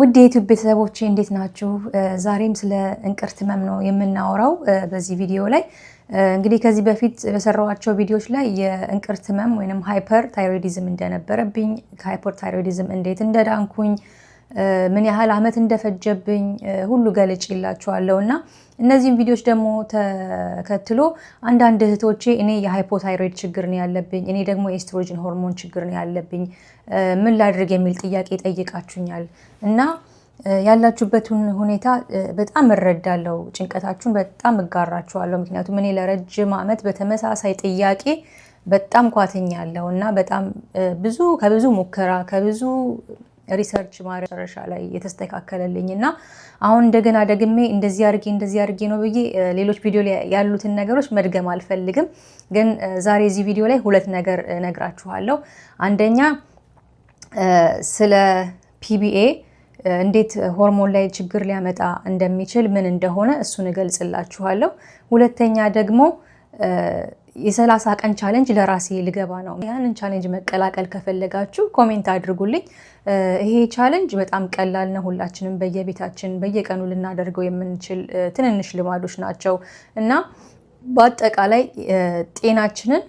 ውድ የዩቲዩብ ቤተሰቦቼ እንዴት ናችሁ? ዛሬም ስለ እንቅርት ህመም ነው የምናወራው በዚህ ቪዲዮ ላይ። እንግዲህ ከዚህ በፊት በሰራኋቸው ቪዲዮዎች ላይ የእንቅርት ህመም ወይንም ሃይፐር ታይሮይዲዝም እንደነበረብኝ፣ ከሃይፐር ታይሮይዲዝም እንዴት እንደዳንኩኝ፣ ምን ያህል አመት እንደፈጀብኝ ሁሉ ገልጬላችኋለሁ እና እነዚህን ቪዲዮዎች ደግሞ ተከትሎ አንዳንድ እህቶቼ እኔ የሃይፖታይሮይድ ችግር ነው ያለብኝ፣ እኔ ደግሞ የኤስትሮጅን ሆርሞን ችግር ነው ያለብኝ፣ ምን ላድርግ የሚል ጥያቄ ጠይቃችሁኛል እና ያላችሁበትን ሁኔታ በጣም እረዳለሁ። ጭንቀታችሁን በጣም እጋራችኋለሁ። ምክንያቱም እኔ ለረጅም አመት በተመሳሳይ ጥያቄ በጣም ኳትኛለሁ እና በጣም ከብዙ ሙከራ ከብዙ ሪሰርች መጨረሻ ላይ የተስተካከለልኝ እና አሁን እንደገና ደግሜ እንደዚህ አድርጌ ነው ብዬ ሌሎች ቪዲዮ ላይ ያሉትን ነገሮች መድገም አልፈልግም። ግን ዛሬ እዚህ ቪዲዮ ላይ ሁለት ነገር እነግራችኋለሁ። አንደኛ ስለ ፒቢኤ እንዴት ሆርሞን ላይ ችግር ሊያመጣ እንደሚችል ምን እንደሆነ እሱን እገልጽላችኋለሁ። ሁለተኛ ደግሞ የ30 ቀን ቻሌንጅ ለራሴ ልገባ ነው። ያንን ቻሌንጅ መቀላቀል ከፈለጋችሁ ኮሜንት አድርጉልኝ። ይሄ ቻሌንጅ በጣም ቀላል ነው። ሁላችንም በየቤታችን በየቀኑ ልናደርገው የምንችል ትንንሽ ልማዶች ናቸው እና በአጠቃላይ ጤናችንን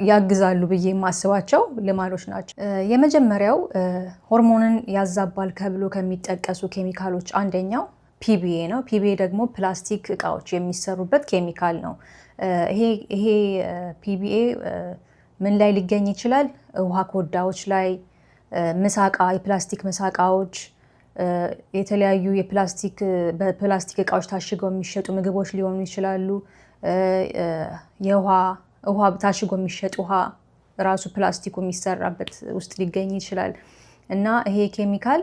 ያግዛሉ ብዬ የማስባቸው ልማዶች ናቸው። የመጀመሪያው ሆርሞንን ያዛባል ተብሎ ከሚጠቀሱ ኬሚካሎች አንደኛው ፒቢኤ ነው። ፒቢኤ ደግሞ ፕላስቲክ እቃዎች የሚሰሩበት ኬሚካል ነው። ይሄ ፒቢኤ ምን ላይ ሊገኝ ይችላል? ውሃ ኮዳዎች ላይ፣ የፕላስቲክ ምሳቃዎች፣ የተለያዩ በፕላስቲክ እቃዎች ታሽገው የሚሸጡ ምግቦች ሊሆኑ ይችላሉ። ውሃ ታሽጎ የሚሸጥ ውሃ ራሱ ፕላስቲኩ የሚሰራበት ውስጥ ሊገኝ ይችላል እና ይሄ ኬሚካል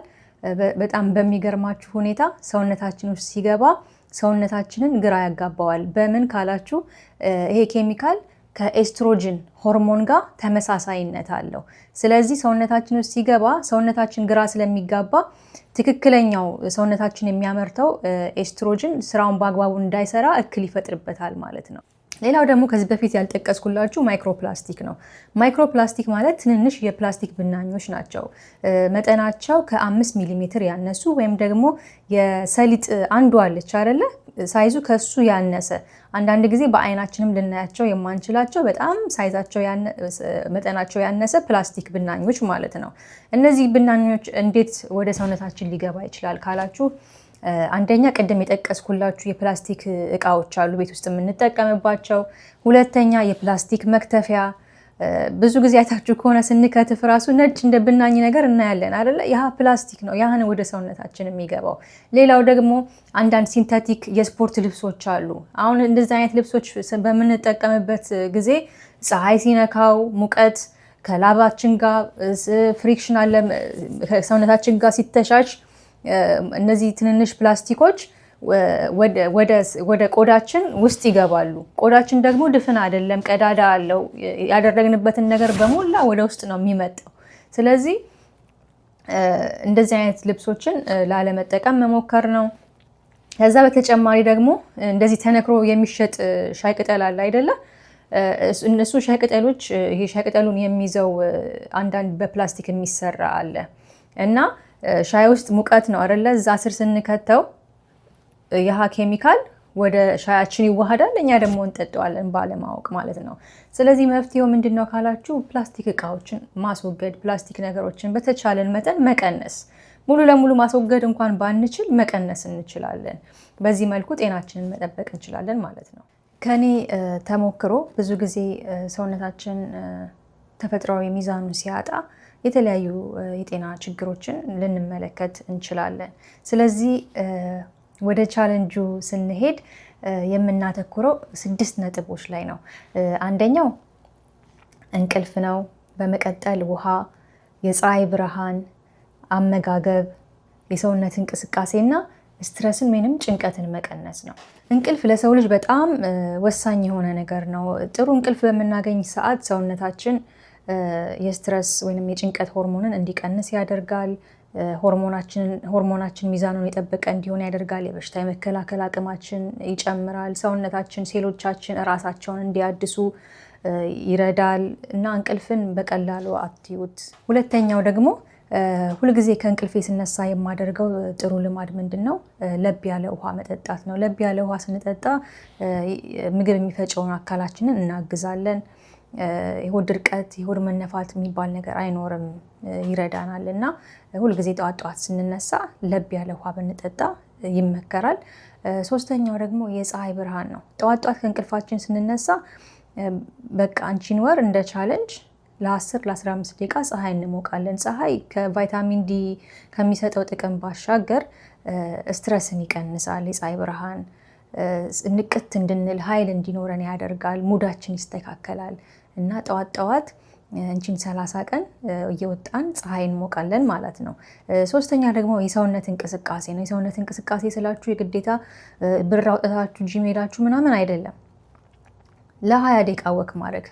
በጣም በሚገርማችሁ ሁኔታ ሰውነታችን ውስጥ ሲገባ ሰውነታችንን ግራ ያጋባዋል። በምን ካላችሁ ይሄ ኬሚካል ከኤስትሮጅን ሆርሞን ጋር ተመሳሳይነት አለው። ስለዚህ ሰውነታችን ውስጥ ሲገባ ሰውነታችን ግራ ስለሚጋባ ትክክለኛው ሰውነታችን የሚያመርተው ኤስትሮጅን ስራውን በአግባቡ እንዳይሰራ እክል ይፈጥርበታል ማለት ነው። ሌላው ደግሞ ከዚህ በፊት ያልጠቀስኩላችሁ ማይክሮፕላስቲክ ነው። ማይክሮፕላስቲክ ማለት ትንንሽ የፕላስቲክ ብናኞች ናቸው። መጠናቸው ከ5 ሚሊሜትር ያነሱ ወይም ደግሞ የሰሊጥ አንዱ አለች አይደለ? ሳይዙ ከሱ ያነሰ አንዳንድ ጊዜ በአይናችንም ልናያቸው የማንችላቸው በጣም መጠናቸው ያነሰ ፕላስቲክ ብናኞች ማለት ነው። እነዚህ ብናኞች እንዴት ወደ ሰውነታችን ሊገባ ይችላል ካላችሁ አንደኛ ቅድም የጠቀስኩላችሁ የፕላስቲክ እቃዎች አሉ ቤት ውስጥ የምንጠቀምባቸው። ሁለተኛ የፕላስቲክ መክተፊያ፣ ብዙ ጊዜ አይታችሁ ከሆነ ስንከትፍ ራሱ ነጭ እንደ ብናኝ ነገር እናያለን አይደለ? ያ ፕላስቲክ ነው። ያን ወደ ሰውነታችን የሚገባው። ሌላው ደግሞ አንዳንድ ሲንተቲክ የስፖርት ልብሶች አሉ። አሁን እንደዚህ አይነት ልብሶች በምንጠቀምበት ጊዜ ፀሐይ ሲነካው ሙቀት ከላባችን ጋር ፍሪክሽን አለ፣ ከሰውነታችን ጋር ሲተሻሽ እነዚህ ትንንሽ ፕላስቲኮች ወደ ቆዳችን ውስጥ ይገባሉ። ቆዳችን ደግሞ ድፍን አይደለም፣ ቀዳዳ አለው። ያደረግንበትን ነገር በሞላ ወደ ውስጥ ነው የሚመጣው። ስለዚህ እንደዚህ አይነት ልብሶችን ላለመጠቀም መሞከር ነው። ከዛ በተጨማሪ ደግሞ እንደዚህ ተነክሮ የሚሸጥ ሻይ ቅጠል አለ አይደለ? እነሱ ሻይ ቅጠሎች ይሄ ሻይ ቅጠሉን የሚይዘው አንዳንድ በፕላስቲክ የሚሰራ አለ እና ሻይ ውስጥ ሙቀት ነው አይደለ? እዛ ስር ስንከተው ይህ ኬሚካል ወደ ሻያችን ይዋሃዳል፣ እኛ ደግሞ እንጠጣዋለን ባለማወቅ ማለት ነው። ስለዚህ መፍትሄው ምንድነው ካላችሁ ፕላስቲክ እቃዎችን ማስወገድ፣ ፕላስቲክ ነገሮችን በተቻለን መጠን መቀነስ። ሙሉ ለሙሉ ማስወገድ እንኳን ባንችል መቀነስ እንችላለን። በዚህ መልኩ ጤናችንን መጠበቅ እንችላለን ማለት ነው። ከኔ ተሞክሮ ብዙ ጊዜ ሰውነታችን ተፈጥሯዊ ሚዛኑን ሲያጣ የተለያዩ የጤና ችግሮችን ልንመለከት እንችላለን። ስለዚህ ወደ ቻሌንጁ ስንሄድ የምናተኩረው 6 ነጥቦች ላይ ነው። አንደኛው እንቅልፍ ነው። በመቀጠል ውሃ፣ የፀሐይ ብርሃን፣ አመጋገብ፣ የሰውነት እንቅስቃሴና ስትረስን ወይንም ጭንቀትን መቀነስ ነው። እንቅልፍ ለሰው ልጅ በጣም ወሳኝ የሆነ ነገር ነው። ጥሩ እንቅልፍ በምናገኝ ሰዓት ሰውነታችን የስትረስ ወይንም የጭንቀት ሆርሞንን እንዲቀንስ ያደርጋል። ሆርሞናችን ሚዛኑን የጠበቀ እንዲሆን ያደርጋል። የበሽታ የመከላከል አቅማችን ይጨምራል። ሰውነታችን፣ ሴሎቻችን ራሳቸውን እንዲያድሱ ይረዳል እና እንቅልፍን በቀላሉ አትዩት። ሁለተኛው ደግሞ ሁልጊዜ ከእንቅልፌ ስነሳ የማደርገው ጥሩ ልማድ ምንድን ነው? ለብ ያለ ውሃ መጠጣት ነው። ለብ ያለ ውሃ ስንጠጣ ምግብ የሚፈጨውን አካላችንን እናግዛለን። የሆድ ድርቀት፣ የሆድ መነፋት የሚባል ነገር አይኖርም፣ ይረዳናል። እና ሁልጊዜ ጠዋት ስንነሳ ለብ ያለ ውሃ ብንጠጣ ይመከራል። ሶስተኛው ደግሞ የፀሐይ ብርሃን ነው። ጠዋት ከእንቅልፋችን ስንነሳ በቃ አንቺን ወር እንደ ቻለንጅ ለ10 ለ15 ደቂቃ ፀሐይ እንሞቃለን። ፀሐይ ከቫይታሚን ዲ ከሚሰጠው ጥቅም ባሻገር ስትረስን ይቀንሳል። የፀሐይ ብርሃን ንቅት እንድንል ኃይል እንዲኖረን ያደርጋል። ሙዳችን ይስተካከላል። እና ጠዋት እንቺን 30 ቀን እየወጣን ፀሐይ እንሞቃለን ማለት ነው። ሶስተኛ ደግሞ የሰውነት እንቅስቃሴ ነው። የሰውነት እንቅስቃሴ ስላችሁ የግዴታ ብር አውጥታችሁ ጂም ሄዳችሁ ምናምን አይደለም። ለ20 ደቂቃ ወክ ማድረግ።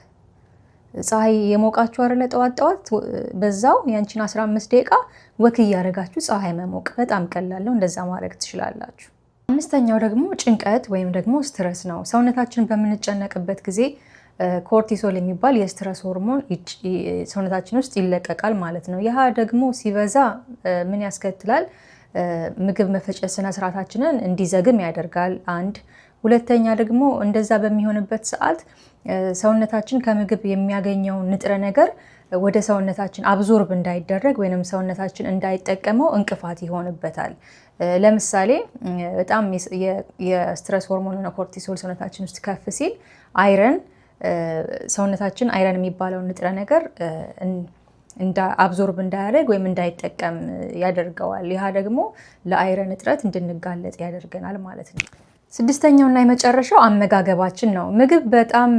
ፀሐይ የሞቃችሁ አይደለ? ጠዋት በዛው ያንቺን 15 ደቂቃ ወክ እያደረጋችሁ ፀሐይ መሞቅ በጣም ቀላል ነው። እንደዛ ማድረግ ትችላላችሁ። አምስተኛው ደግሞ ጭንቀት ወይም ደግሞ ስትረስ ነው። ሰውነታችንን በምንጨነቅበት ጊዜ ኮርቲሶል የሚባል የስትረስ ሆርሞን ሰውነታችን ውስጥ ይለቀቃል ማለት ነው። ይህ ደግሞ ሲበዛ ምን ያስከትላል? ምግብ መፈጨት ስነ ስርዓታችንን እንዲዘግም ያደርጋል። አንድ ሁለተኛ ደግሞ እንደዛ በሚሆንበት ሰዓት ሰውነታችን ከምግብ የሚያገኘው ንጥረ ነገር ወደ ሰውነታችን አብዞርብ እንዳይደረግ ወይም ሰውነታችን እንዳይጠቀመው እንቅፋት ይሆንበታል። ለምሳሌ በጣም የስትረስ ሆርሞን ኮርቲሶል ሰውነታችን ውስጥ ከፍ ሲል አይረን ሰውነታችን አይረን የሚባለውን ንጥረ ነገር አብዞርብ እንዳያደርግ ወይም እንዳይጠቀም ያደርገዋል። ይህ ደግሞ ለአይረን እጥረት እንድንጋለጥ ያደርገናል ማለት ነው። ስድስተኛው እና የመጨረሻው አመጋገባችን ነው። ምግብ በጣም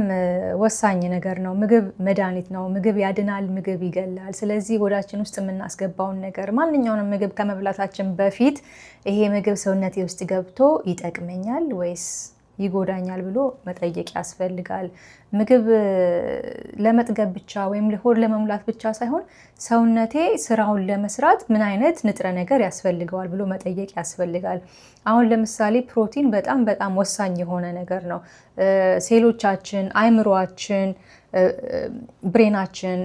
ወሳኝ ነገር ነው። ምግብ መድኃኒት ነው። ምግብ ያድናል፣ ምግብ ይገላል። ስለዚህ ሆዳችን ውስጥ የምናስገባውን ነገር ማንኛውንም ምግብ ከመብላታችን በፊት ይሄ ምግብ ሰውነቴ ውስጥ ገብቶ ይጠቅመኛል ወይስ ይጎዳኛል ብሎ መጠየቅ ያስፈልጋል። ምግብ ለመጥገብ ብቻ ወይም ሆድ ለመሙላት ብቻ ሳይሆን ሰውነቴ ስራውን ለመስራት ምን አይነት ንጥረ ነገር ያስፈልገዋል ብሎ መጠየቅ ያስፈልጋል። አሁን ለምሳሌ ፕሮቲን በጣም ወሳኝ የሆነ ነገር ነው። ሴሎቻችን፣ አይምሯችን፣ ብሬናችን፣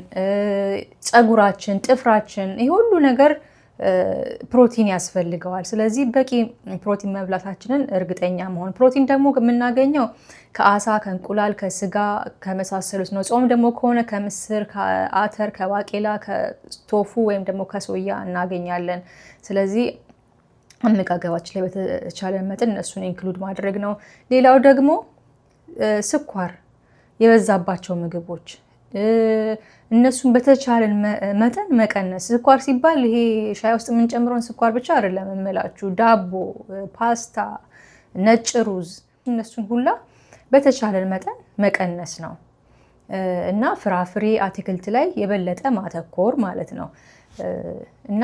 ፀጉራችን፣ ጥፍራችን ይህ ሁሉ ነገር ፕሮቲን ያስፈልገዋል። ስለዚህ በቂ ፕሮቲን መብላታችንን እርግጠኛ መሆን። ፕሮቲን ደግሞ የምናገኘው ከአሳ፣ ከእንቁላል፣ ከስጋ ከመሳሰሉት ነው። ጾም ደግሞ ከሆነ ከምስር፣ ከአተር፣ ከባቄላ፣ ከቶፉ ወይም ደግሞ ከሶያ እናገኛለን። ስለዚህ አመጋገባችን ላይ በተቻለ መጠን እነሱን ኢንክሉድ ማድረግ ነው። ሌላው ደግሞ ስኳር የበዛባቸው ምግቦች እነሱን በተቻለን መጠን መቀነስ። ስኳር ሲባል ይሄ ሻይ ውስጥ የምንጨምረውን ስኳር ብቻ አይደለም የምላችሁ። ዳቦ፣ ፓስታ፣ ነጭ ሩዝ እነሱን ሁላ በተቻለን መጠን መቀነስ ነው እና ፍራፍሬ፣ አትክልት ላይ የበለጠ ማተኮር ማለት ነው። እና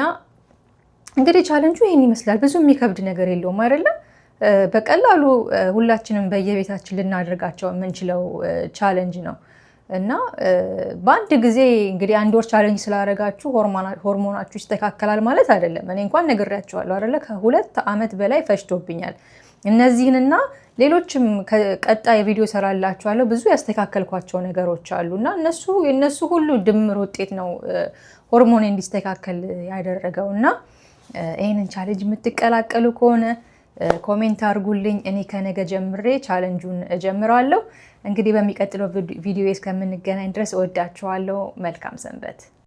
እንግዲህ ቻለንጁ ይህን ይመስላል። ብዙ የሚከብድ ነገር የለውም አይደለም። በቀላሉ ሁላችንም በየቤታችን ልናደርጋቸው የምንችለው ቻለንጅ ነው። እና በአንድ ጊዜ እንግዲህ 1 ወር ቻሌንጅ ስላደረጋችሁ ሆርሞናችሁ ይስተካከላል ማለት አይደለም። እኔ እንኳን ነግሬያቸዋለሁ አይደለ? ከ2 ዓመት በላይ ፈጅቶብኛል። እነዚህንና ሌሎችም ቀጣይ ቪዲዮ ሰራላችኋለሁ። ብዙ ያስተካከልኳቸው ነገሮች አሉ እና እነሱ ሁሉ ድምር ውጤት ነው ሆርሞን እንዲስተካከል ያደረገው። እና ይህንን ቻሌንጅ የምትቀላቀሉ ከሆነ ኮሜንት አድርጉልኝ። እኔ ከነገ ጀምሬ ቻሌንጁን እጀምራለሁ። እንግዲህ በሚቀጥለው ቪዲዮ እስከምንገናኝ ድረስ እወዳችኋለሁ። መልካም ሰንበት።